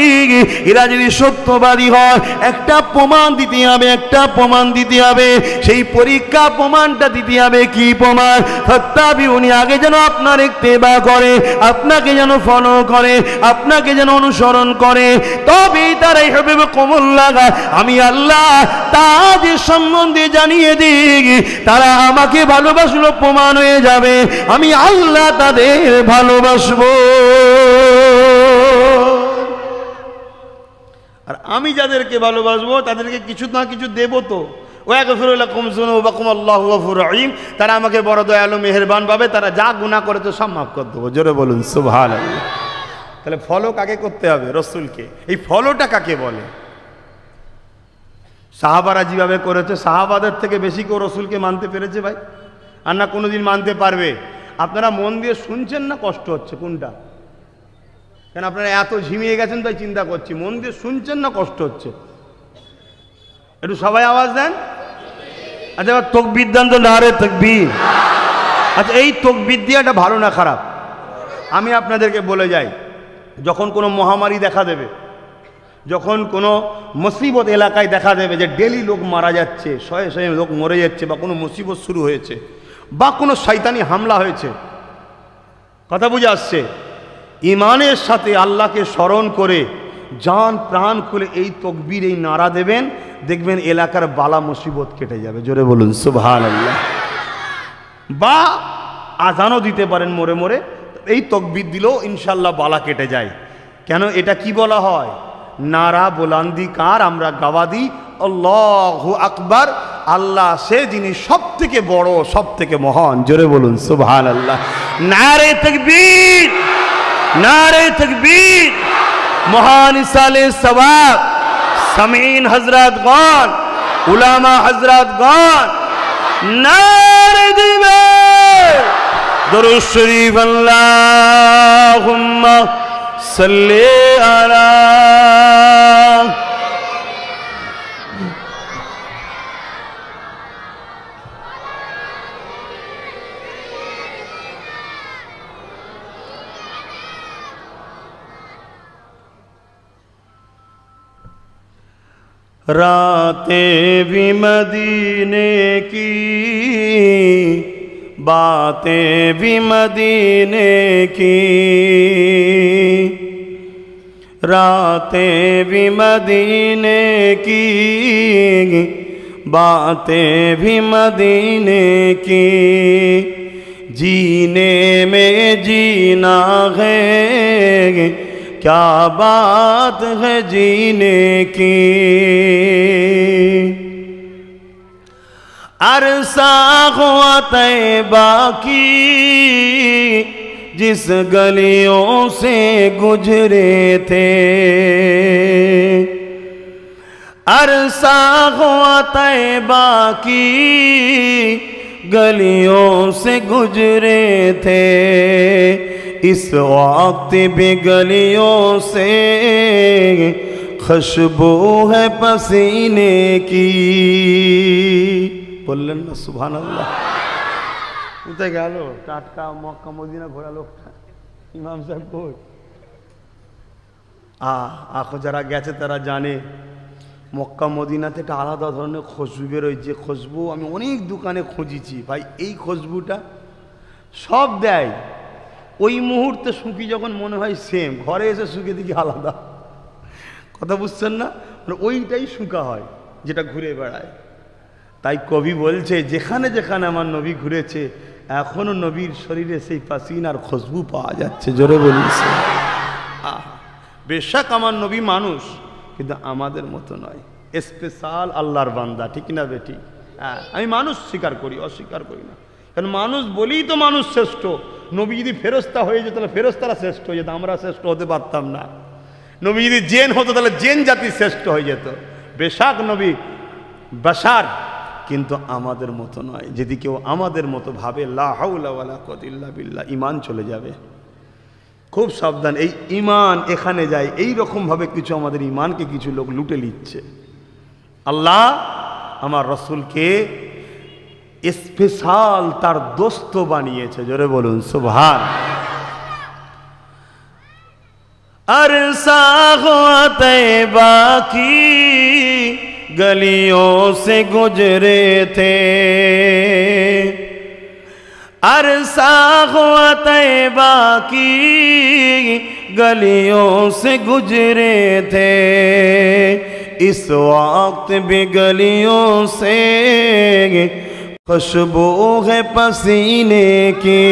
S1: এরা যদি সত্যবাদী হয়, একটা প্রমাণ দিতে হবে, একটা প্রমাণ দিতে হবে। সেই পরীক্ষা প্রমাণটা দিতে হবে। কি প্রমাণ? ফাত্তাবিউনি, আগে যেন আপনার ইত্তেবা করে, আপনাকে যেন ফলো করে, আপনাকে যেন অনুসরণ করে, তবেই তারাই হবে কমুল্লাহ। আমি আল্লাহ তাদের সম্বন্ধে জানিয়ে দিই, তারা আমাকে ভালোবাসলো, প্রমাণ হয়ে যাবে আমি আল্লাহ তাদের ভালোবাসবো। আর আমি যাদেরকে ভালোবাসবো তাদেরকে কিছু না কিছু দেবো তো। তারা আমাকে বড় দয়ালু মেহেরবান পাবে, তারা যা গুনাহ করেছে সব মাফ করে দেবো। জোরে বলুন সুবহানাল্লাহ। তাহলে ফলো কাকে করতে হবে? রসুলকে। এই ফলোটা কাকে বলে? সাহাবারা যেভাবে করেছে, সাহাবাদের থেকে বেশি কেউ রসুলকে মানতে পেরেছে ভাই? আর না কোনোদিন মানতে পারবে? আপনারা মন দিয়ে শুনছেন না কষ্ট হচ্ছে? কোনটা? কেন আপনারা এত ঝিমিয়ে গেছেন তাই চিন্তা করছি। মন দিয়ে শুনছেন না কষ্ট হচ্ছে? একটু সবাই আওয়াজ দেন। আচ্ছা, এবার তাকবীর দেন তো, নারে তাকবীর। আচ্ছা, এই তাকবীর দেওয়াটা ভালো না খারাপ? আমি আপনাদেরকে বলে যাই, যখন কোনো মহামারী দেখা দেবে, যখন কোনো মুসিবত এলাকায় দেখা দেবে যে ডেলি লোক মারা যাচ্ছে, শয়ে শয়ে লোক মরে যাচ্ছে, বা কোনো মুসিবত শুরু হয়েছে, বা কোনো শয়তানি হামলা হয়েছে, কথা বুঝে আসছে, ইমানের সাথে আল্লাহকে স্মরণ করে জান প্রাণ খুলে এই তাকবীর, এই নারা দেবেন, দেখবেন এলাকার বালা মুসিবত কেটে যাবে। জোরে বলুন সুবহানাল্লাহ। বা আজানও দিতে পারেন মোড়ে মোড়ে, এই তকবীর দিলেও ইনশাল্লাহ বালা কেটে যায়। কেন এটা কি বলা হয়? নারা বুলান্দি কার আমরা গাওয়া দিই আল্লাহু আকবার, আল্লাহ সে যিনি সব থেকে বড় সব থেকে মহান। জোরে বলুন সুবহানাল্লাহ। নারে তাকবীর, নারে তাকবীর। মহান ইসালে সওয়াব সামিন হযরত গণ, উলামা হযরত গণ নারে দিবে দরুদ শরীফ আল্লাহুম্মা সাল্লি আলা। रातें भी मदीने की, बातें भी मदीने की, रातें भी मदीने की, बातें भी मदीने की, जीने में जीना है क्या बात है जीने की। अरसा हुआ तैबा की जिस गलियों से गुजरे थे, अरसा हुआ तैबा की गलियों से गुजरे थे, इस वक्त भी गलियों से खुशबू है पसीने की। बोलें ना सुभान अल्लाह। কোথায় গেল টাটকা মক্কা মদিনা ঘোরা লোকটা? ইমাম সাহেব কই? আখো যারা গেছে তারা জানে মক্কা মদিনাতে একটা আলাদা ধরনের খুশবু বেরোয়, যে খুশবু আমি অনেক দোকানে খুঁজেছি ভাই, এই খুশবুটা সব দেয় ওই মুহূর্তে শুকি যখন মনে হয় সেম, ঘরে এসে শুকে দেখি আলাদা। কথা বুঝছেন না? মানে ওইটাই শুকা হয় যেটা ঘুরে বেড়ায়। তাই কবি বলছে যেখানে যেখানে আমার নবী ঘুরেছে এখনো নবীর শরীরে সেই পাসিনার খুশবু পাওয়া যাচ্ছে। জোরে বলিস। বেশক আমার নবী মানুষ, কিন্তু আমাদের মতো নয়, স্পেশাল আল্লাহর বান্দা। ঠিক না বেটি? আমি মানুষ স্বীকার করি, অস্বীকার করি না। কারণ মানুষ বলেই তো মানুষ শ্রেষ্ঠ। নবী যদি ফেরেশতা হয়ে যেত তাহলে ফেরেশতারা শ্রেষ্ঠ হয়ে যেত, আমরা শ্রেষ্ঠ হতে পারতাম না। নবী যদি জেন হতো তাহলে জেন জাতি শ্রেষ্ঠ হয়ে যেত। বেশাক নবী বাশার, কিন্তু আমাদের মতো নয়। যদি কেউ আমাদের মতো ভাবে লা হাওলা ওয়ালা কুওয়াতা ইল্লা বিল্লাহ, ঈমান চলে যাবে। খুব সাবধান, এই ঈমান এখানে যায়। এই রকমভাবে কিছু আমাদের ঈমানকে কিছু লোক লুটে নিচ্ছে। আল্লাহ আমার রাসূলকে স্পেশাল তার দোস্ত বানিয়েছে। জোরে বলুন সুবহান। अरसा हुआ तैबा की गलियों से गुजरे थे, अरसा हुआ तैबा की गलियों से गुजरे थे, इस वक्त भी गलियों से खुशबू है पसीने की,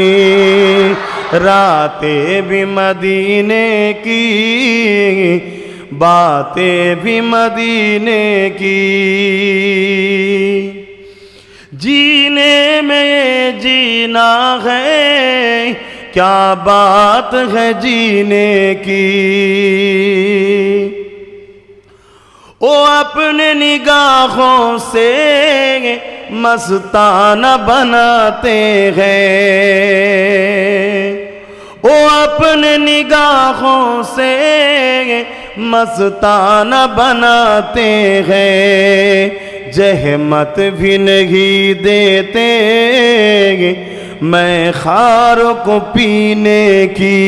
S1: रातें भी मदीने की, बातें भी मदीने की, जीने में जीना है क्या बात है जीने की। वो अपने निगाहों से मस्ताना बनाते हैं, वो अपने निगाहों से मस्ताना बनाते हैं, जहमत भी नहीं देते मैं खार को पीने की,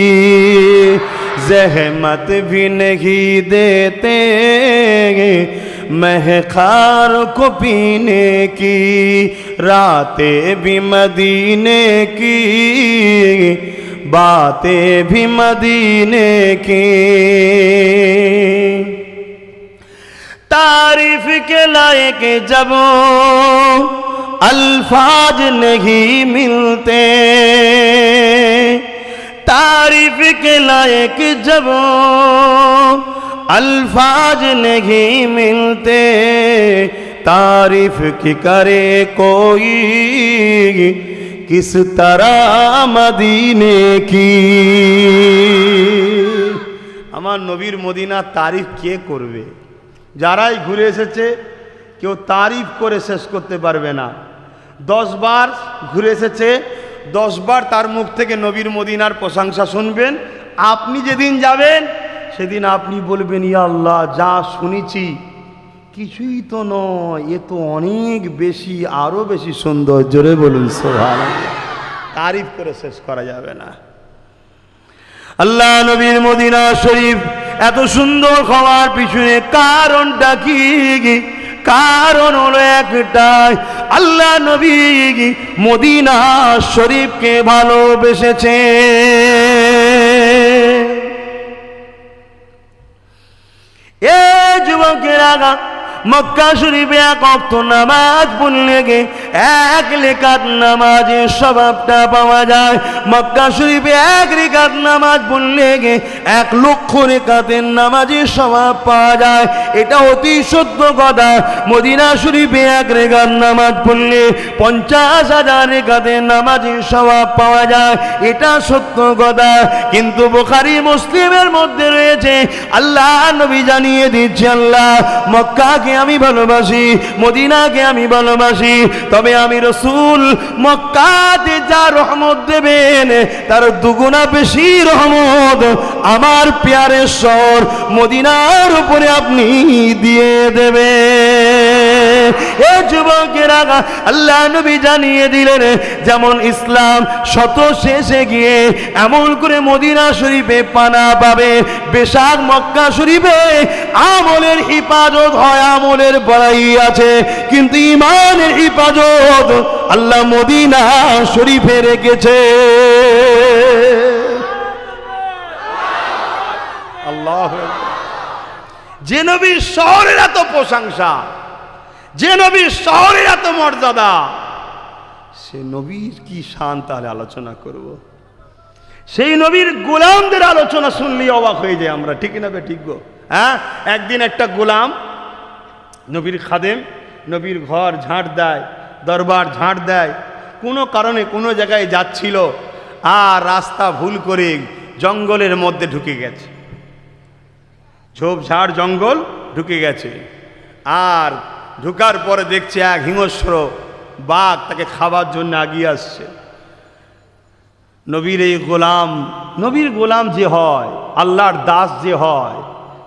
S1: जहमत भी नहीं देते मैं खार को पीने की, रातें भी मदीने की, बातें भी मदीने की। तारीफ के लायक जब अल्फाज नहीं मिलते, तारीफ के लायक जब अल्फाज नहीं मिलते, तारीफ की करे कोई किस तरह मदीने की। আমার নবীর মদিনা তারিফ কে করবে? যারাই ঘুরে এসেছে কেউ তারিফ করে শেষ করতে পারবে না। 10 বার ঘুরে এসেছে, 10 বার তার মুখ থেকে নবীর মদিনার প্রশংসা শুনবেন। আপনি যেদিন যাবেন সেদিন আপনি বলবেন, ইয়া আল্লাহ, যা শুনেছি কিছুই তো নয়, এ তো অনেক বেশি, আরো বেশি সুন্দর। জোরে বলুন সুবহানাল্লাহ। তারিফ করে শেষ করা যাবে না। আল্লাহ নবীর মদিনা শরীফ এত সুন্দর হওয়ার পিছনে কারণটা কি? কারণ হলো একটাই, আল্লাহ নবী মদিনা শরীফকে ভালোবেসেছে। এ যুবকেরা, মক্কা শরীফে এক ওয়াক্ত নামাজ পড়লে এক রেকাত নামাজের স্বভাবটা পাওয়া যায়। মক্কা শরীফে এক রেকাত নামাজ পড়লে 1 লক্ষ রেকাতের নামাজের স্বভাব পাওয়া যায়। এটা অতি সত্য কথা। মদিনা শরীফে এক রেকাত নামাজ পড়লে 50,000 রেকাতের নামাজের স্বভাব পাওয়া যায়। এটা সত্য কথা। কিন্তু বুখারী মুসলিমের মধ্যে রয়েছে, আল্লাহ নবী জানিয়ে দিচ্ছে, আল্লাহ মক্কাকে আমি ভালোবাসি, মদিনাকে আমি ভালোবাসি, তবে আমি রাসূল মক্কাতে যা রহমত দেবেন তার দুগুণা বেশি রহমত আমার প্যারের শহর মদিনার উপরে আপনি দিয়ে দেবেন। এ যুবকেরা, আল্লাহ নবী জানিয়ে দিলেন, যেমন ইসলাম শত শেষে গিয়ে এমন করে মদিনা শরীফে পানা পাবে, বেশাক মক্কা শরীফে আমলের হিফাজত হয়, আমলের বড়াই আছে, কিন্তু ইমানের হিফাজত আল্লাহ মদিনা শরীফে রেখেছে। আল্লাহ, যে নবীর শহরের এত প্রশংসা, যে নবীর শহরের এত মর্যাদা, সে নবীর কি শান তাহলে আলোচনা করব। সেই নবীর গোলামদের আলোচনা শুনলেই অবাক হয়ে যায় আমরা, ঠিক না বে? ঠিক গো। হ্যাঁ, একদিন একটা গোলাম নবীর খাদেম, নবীর ঘর ঝাঁট দেয়, দরবার ঝাঁট দেয়, কোনো কারণে কোনো জায়গায় যাচ্ছিল আর রাস্তা ভুল করে জঙ্গলের মধ্যে ঢুকে গেছে, ঝোপঝাড় জঙ্গল ঢুকে গেছে। আর ঢুকার পরে দেখছে এক হিংস্র বাঘ তাকে খাবার জন্য এগিয়ে আসছে। নবীর এই গোলাম, নবীর গোলাম যে হয়, আল্লাহর দাস যে হয়,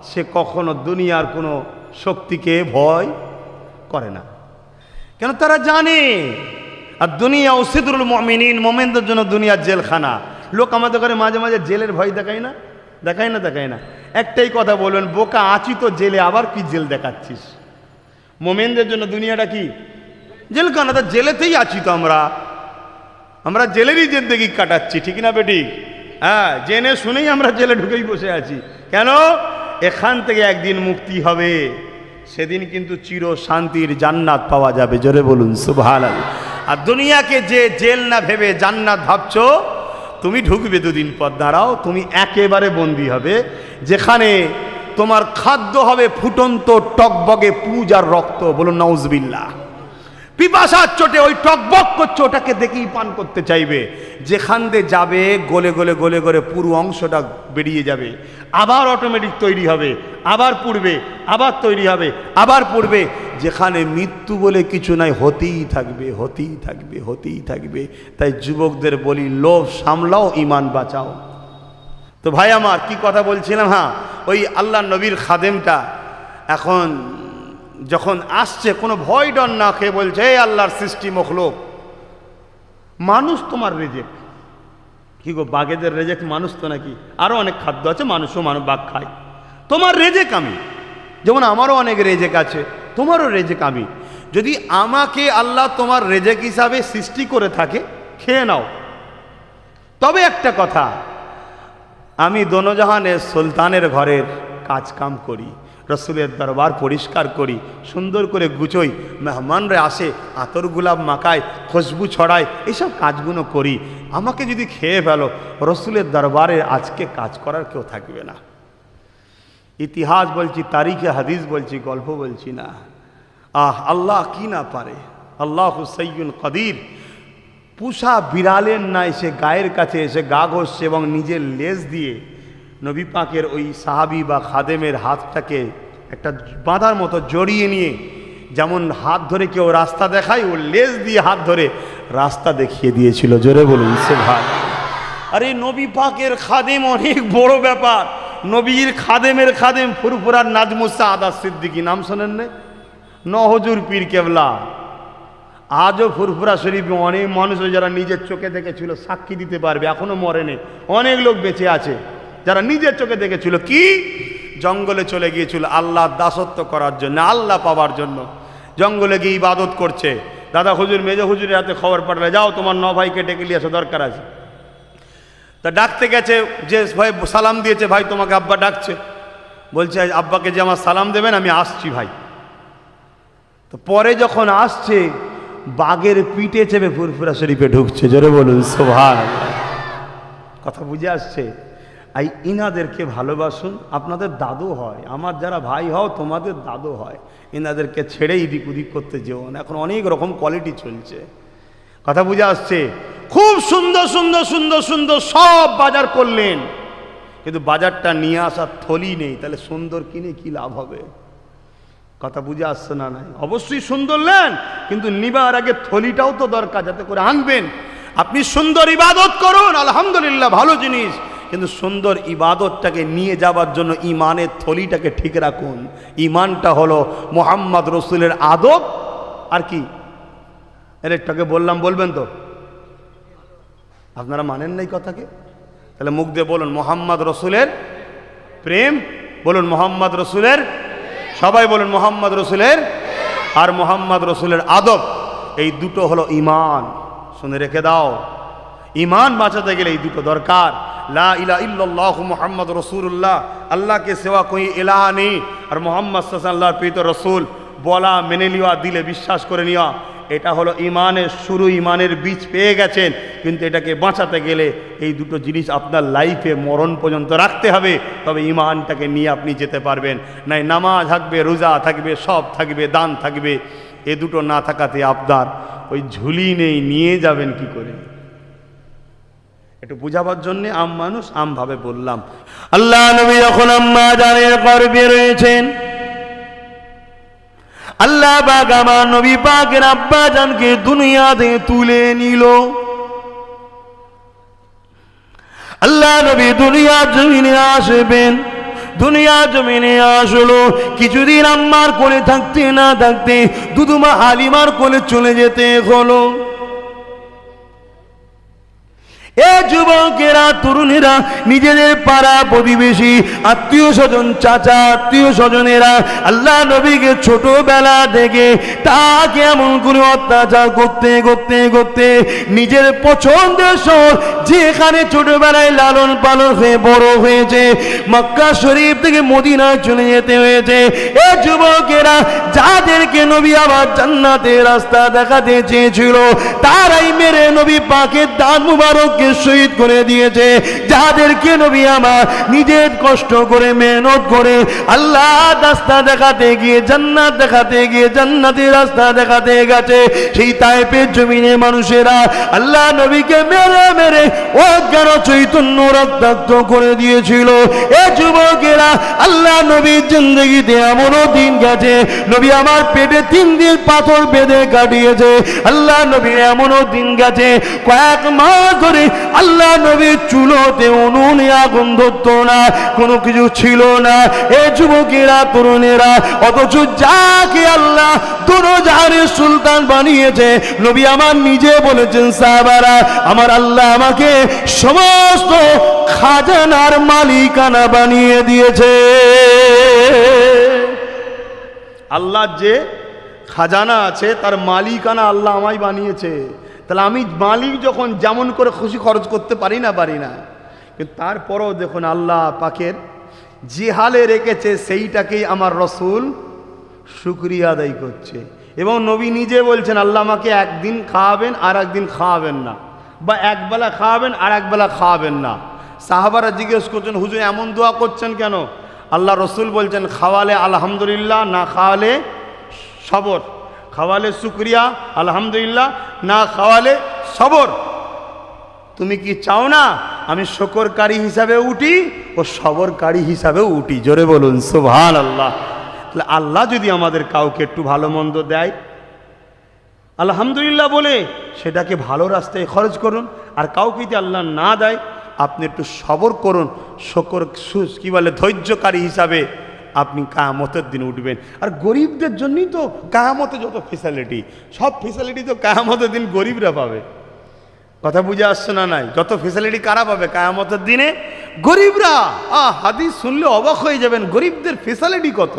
S1: সে কখনো দুনিয়ার কোনো শক্তিকে ভয় করে না। কেন? তারা জানে আর দুনিয়া উসিদুল মুমিনিন, মুমিনদের জন্য দুনিয়ার জেলখানা। লোক আমাদের ঘরে মাঝে মাঝে জেলের ভয় দেখায় না? দেখায় না? দেখায় না? একটাই কথা বলবেন, বোকা আছি তো জেলে, আবার কি জেল দেখাচ্ছিস? মুমিনদের জন্য দুনিয়াটা কি জেলখানা, তা জেলেতেই আছি তো আমরা, আমরা জেলেরই জিন্দেগি কাটাচ্ছি, ঠিক না বেটি? হ্যাঁ, জেনে শুনেই আমরা জেলে ঢুকেই বসে আছি। কেন? এখান থেকে একদিন মুক্তি হবে, সেদিন কিন্তু চির শান্তির জান্নাত পাওয়া যাবে। জোরে বলুন সুবহানাল্লাহ। আর দুনিয়াকে যে জেল না ভেবে জান্নাত ভাবছো, তুমি ঢুকবে দুদিন পর, দাঁড়াও, তুমি একেবারে বন্দী হবে, যেখানে তোমার খাদ্য হবে ফুটন্ত টকবগে পুজ আর রক্ত। বলুন নাউজুবিল্লাহ। পিপাসার চোটে ওই টকবক করছে, ওটাকে দেখেই পান করতে চাইবে। যেখান দিয়ে যাবে গলে গলে গলে গলে পুরো অংশটা বেরিয়ে যাবে, আবার অটোমেটিক তৈরি হবে, আবার পুড়বে, আবার তৈরি হবে, আবার পুড়বে। যেখানে মৃত্যু বলে কিছু নাই, হতেই থাকবে, হতেই থাকবে, হতেই থাকবে। তাই যুবকদের বলি, লোভ সামলাও, ইমান বাঁচাও। তো ভাই আমার কি কথা বলছিলাম? হ্যাঁ, ওই আল্লাহ নবীর খাদেমটা এখন যখন আসছে, কোনো ভয় ডর না খেয়ে বলছে, এই আল্লাহর সৃষ্টি মখলুক, মানুষ তোমার রেজেক। কি গো, বাঘেদের রেজেক মানুষ তো নাকি? আরো অনেক খাদ্য আছে, মানুষও বাঘ খায়। তোমার রেজেক আমি, যেমন আমারও অনেক রেজেক আছে, তোমারও রেজেক আমি। যদি আমাকে আল্লাহ তোমার রেজেক হিসাবে সৃষ্টি করে থাকে, খেয়ে নাও। তবে একটা কথা, আমি দোনোজাহানের সুলতানের ঘরের কাজ কাম করি, রসুলের দরবার পরিষ্কার করি, সুন্দর করে গুছোই, মেহমানরা আসে আতর গোলাপ মাখায়, খুশবু ছড়ায়, এইসব কাজগুলো করি। আমাকে যদি খেয়ে ফেলো, রসুলের দরবারে আজকে কাজ করার কেউ থাকবে না। ইতিহাস বলছি, তারিখে হাদিস বলছি, গল্প বলছি না। আল্লাহ কি না পারে, আল্লাহ সাইয়্যুন কাদির। পুষা বিড়ালের না এসে গায়ের কাছে এসে গা ঘষছে এবং নিজের লেজ দিয়ে নবী পাকের ওই সাহাবী বা খাদেমের হাতটাকে একটা বাঁধার মতো জড়িয়ে নিয়ে, যেমন হাত ধরে কেউ রাস্তা দেখায়, ও লেজ দিয়ে হাত ধরে রাস্তা দেখিয়ে দিয়েছিল। জোরে বলুন সুবহানাল্লাহ। আরে নবী পাকের খাদেম অনেক বড় ব্যাপার। নবীর খাদেমের খাদেম ফুরফুরার নাজমুস সাআদাত সিদ্দিকী, নাম শোনেন না? নহজুর পীর কেবলা। আজও ফুরফুরা শরীফে অনেক মানুষ যারা নিজের চোখে দেখেছিল সাক্ষী দিতে পারবে, এখনো মরেনি। অনেক লোক বেঁচে আছে যারা নিজের চোখে দেখেছিল। কি জঙ্গলে চলে গিয়েছিল আল্লাহ দাসত্ব করার জন্য, আল্লাহ পাওয়ার জন্য। জঙ্গলে গিয়ে ইবাদত করছে। দাদা হুজুর, মেজো হুজুরের হাতে খবর পাঠালে, যাও তোমার 9 ভাইকে ডেকে নিয়ে আসো, দরকার আছে। তা ডাকতে গেছে, যে ভাই সালাম দিয়েছে, ভাই তোমাকে আব্বা ডাকছে। বলছে আব্বাকে যে আমার সালাম দেবেন, আমি আসছি ভাই। তো পরে যখন আসছে, বাঘের পিঠে চেপে ফুরফুরা শরীফে ঢুকছে। জোরে বলুন সুবহানাল্লাহ। কথা বুঝে আসছে? এই ইনাদেরকে ভালোবাসুন, আপনাদের দাদু হয়। আমার যারা ভাই হও তোমাদের দাদু হয়। ইনাদেরকে ছেড়ে এদিক ওদিক করতে যেও না। এখন অনেক রকম কোয়ালিটি চলছে। কথা বুঝে আসছে? খুব সুন্দর সুন্দর সুন্দর সুন্দর সব বাজার করলেন, কিন্তু বাজারটা নিয়ে আসার থলি নেই। তাহলে সুন্দর কিনে কি লাভ হবে? কথা বুঝে আসছে না? নাই, অবশ্যই সুন্দর নেন, কিন্তু নিবার আগে থলিটাও তো দরকার, যাতে করে আনবেন। আপনি সুন্দর ইবাদত করুন, আলহামদুলিল্লাহ, ভালো জিনিস, কিন্তু সুন্দর ইবাদতটাকে নিয়ে যাবার জন্য ইমানের থলিটাকে ঠিক রাখুন। ইমানটা হলো মুহাম্মদ রসুলের আদব। আর কি এরটাকে বললাম, বলবেন তো? আপনারা মানেন নাই কথাকে? তাহলে মুখ দিয়ে বলুন মুহাম্মদ রসুলের প্রেম, বলুন মুহাম্মদ রসুলের, সবাই বলুন মুহাম্মদ রসুলের, আর মুহাম্মদ রসুলের আদব। এই দুটো হলো ইমান। শুনে রেখে দাও, ইমান বাঁচাতে গেলে এই দুটো দরকার। লা ইলাহা ইল্লাল্লাহু মুহাম্মদ রাসূলুল্লাহ, আল্লাহ के सिवा कोई इलाह नहीं, আর মুহাম্মদ সাল্লাল্লাহু আলাইহি ওয়াসাল্লাম প্রিয় রাসূল বলা, মেনে নেওয়া, দিলে বিশ্বাস করে নেওয়া, এটা হলো ইমানের শুরু। ইমানের বীজ পেয়ে গেছেন, কিন্তু এটাকে বাঁচাতে গেলে এই দুটো জিনিস আপনার লাইফে মরণ পর্যন্ত রাখতে হবে, তবে ইমানটাকে নিয়ে আপনি যেতে পারবেন। নাই নামাজ থাকবে, রোজা থাকবে, সব থাকবে, দান থাকবে, এ দুটো না থাকাতে আপনার ওই ঝুলি নেই, নিয়ে যাবেন কি করে? একটু বুঝাবার জন্য আম মানুষ আমভাবে বললাম। আল্লাহ নবী যখন আম্মা জানের গর্ভে রয়েছেন, আল্লাহ পাক আমার নবী পাকের আব্বা জানকে দুনিয়াতে তুলে নিল। আল্লাহ নবী দুনিয়া জমিনে আসবেন, দুনিয়া জমিনে আসলো। কিছুদিন আম্মার কোলে থাকতে না থাকতে দুদুমা হালিমার কোলে চলে যেতে হলো। এ যুবকেরা, তরুণেরা, নিজেদের পাড়া প্রতিবেশী, আত্মীয় স্বজন, চাচা আত্মীয় স্বজনেরা আল্লাহ নবীকে ছোটবেলা থেকে তাকে এমন করে অত্যাচার করতে করতে করতে নিজের পছন্দের শহর, যেখানে ছোটবেলায় লালন পালন হয়ে বড় হয়েছে, মক্কা শরীফ থেকে মদিনায় চলে যেতে হয়েছে। এ যুবকেরা, যাদেরকে নবী আবার জান্নাতের রাস্তা দেখাতে চেয়েছিল, তারাই মেরে নবী পাকের দান মুবারককে শহীদ করে দিয়েছে। যাদেরকে নবী আমার নিজের কষ্ট করে মেহনত করে আল্লাহ রাস্তা দেখাতে গিয়ে, জান্নাত দেখাতে গিয়ে, জান্নাতের রাস্তা দেখাতে গেছে, সেই তায়েফের জমিনে মানুষেরা আল্লাহ নবীকে মেরে মেরে অজ্ঞান চৈতন্য রক্তাক্ত করে দিয়েছিল। এ যুবকেরা, আল্লাহ নবীর জিন্দেগিতে এমনও দিন গেছে, নবী আমার পেটে 3 দিন পাথর বেঁধে কাটিয়েছে। আল্লাহ নবীর এমনও দিন গেছে, কয়েক মাস ধরে আল্লাহ নবীর চুলোতে উনুনে আগুন ধরতো না, কোনো কিছু ছিল না। এ যুবকেরা, তরুণেরা, অথচ যাকে আল্লাহ দুনিয়ার সুলতান বানিয়েছে, নবী আমার নিজে বলেছেন, সাহাবারা, আমার আল্লাহ আমাকে সমস্ত খাজানার মালিকানা বানিয়ে দিয়েছে। আল্লাহ যে খাজানা আছে তার মালিকানা আল্লাহ আমায় বানিয়েছে। তাহলে আমি মালিক যখন যেমন করে খুশি খরচ করতে পারি না, কিন্তু তারপরও দেখুন আল্লাহ পাকের যে হালে রেখেছে সেইটাকেই আমার রসুল শুকরিয়া আদায় করছে। এবং নবী নিজে বলছেন আল্লাহ আমাকে একদিন খাওয়াবেন আর একদিন খাওয়াবেন না, বা একবেলা খাওয়াবেন আর একবেলা খাওয়াবেন না। সাহাবারা জিজ্ঞেস করছেন হুজুর এমন দোয়া করছেন কেন? আল্লাহ রসুল বলছেন খাওয়ালে আলহামদুলিল্লাহ, না খাওয়ালে সবর। খাওয়ালে শুকরিয়া আলহামদুলিল্লাহ, না খাওয়ালে সবর। তুমি কি চাও না আমি শকরকারী হিসাবে উঠি ও সবরকারী হিসাবেও উঠি? জোরে বলুন সুবহানাল্লাহ। তাহলে আল্লাহ যদি আমাদের কাউকে একটু ভালো মন্দ দেয়, আলহামদুলিল্লাহ বলে সেটাকে ভালো রাস্তায় খরচ করুন। আর কাউকে যদি আল্লাহ না দেয়, আপনি একটু সবর করুন, শকর কি বলে ধৈর্যকারী হিসাবে আপনি কিয়ামতের দিন উঠবেন। আর গরিবদের জন্যই তো কিয়ামতে যত ফেসিলিটি, সব ফেসিলিটি তো কিয়ামতের দিন গরিবরা পাবে। কথা বুঝে আসছে না? নাই, যত ফেসিলিটি কারা পাবে কিয়ামতের দিনে? গরিবরা। হাদিস শুনলে অবাক হয়ে যাবেন, গরিবদের ফেসিলিটি কত।